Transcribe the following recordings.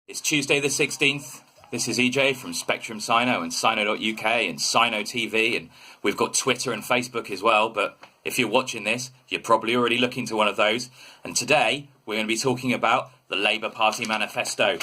It's Tuesday the 16th. This is EJ from Spectrum Sino and Sino.uk and Sino TV, and we've got Twitter and Facebook as well, but if you're watching this, you're probably already looking to one of those. And today, we're going to be talking about the Labour Party Manifesto.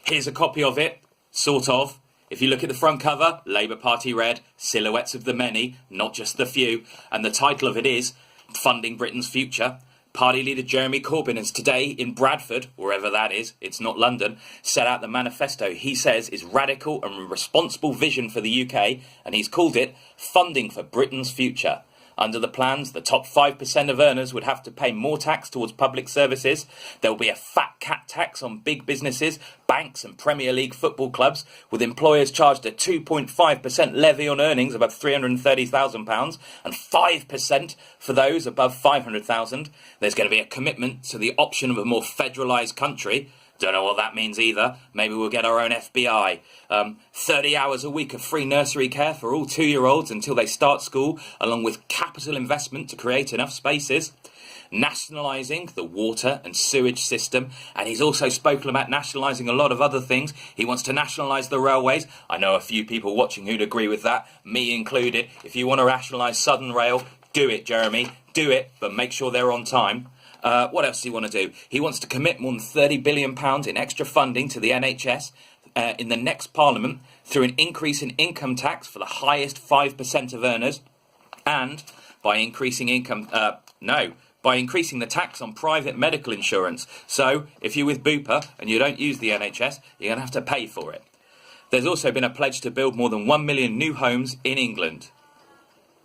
Here's a copy of it, sort of. If you look at the front cover, Labour Party red, silhouettes of the many, not just the few, and the title of it is Funding Britain's Future. Party leader Jeremy Corbyn has today in Bradford, wherever that is, it's not London, set out the manifesto he says is radical and responsible vision for the UK, and he's called it Funding for Britain's Future. Under the plans, the top 5% of earners would have to pay more tax towards public services. There will be a fat cat tax on big businesses, banks and Premier League football clubs, with employers charged a 2.5% levy on earnings above £330,000 and 5% for those above £500,000. There's going to be a commitment to the option of a more federalised country. Don't know what that means either. Maybe we'll get our own FBI. 30 hours a week of free nursery care for all 2-year-olds until they start school, along with capital investment to create enough spaces. Nationalising the water and sewage system, and he's also spoken about nationalising a lot of other things. He wants to nationalise the railways. I know a few people watching who'd agree with that, me included. If you want to nationalise Southern Rail, do it, Jeremy. Do it, but make sure they're on time. What else does he want to do? He wants to commit more than £30 billion in extra funding to the NHS in the next Parliament through an increase in income tax for the highest 5% of earners, and by increasing by increasing the tax on private medical insurance. So if you're with Bupa and you don't use the NHS, you're going to have to pay for it. There's also been a pledge to build more than 1 million new homes in England.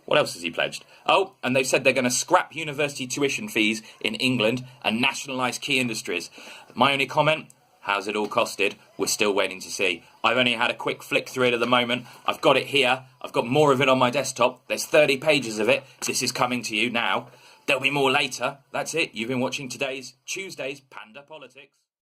What else has he pledged? Oh, and they've said they're going to scrap university tuition fees in England and nationalise key industries. My only comment, how's it all costed? We're still waiting to see. I've only had a quick flick through it at the moment. I've got it here. I've got more of it on my desktop. There's 30 pages of it. This is coming to you now. There'll be more later. That's it. You've been watching Tuesday's Panda Politics.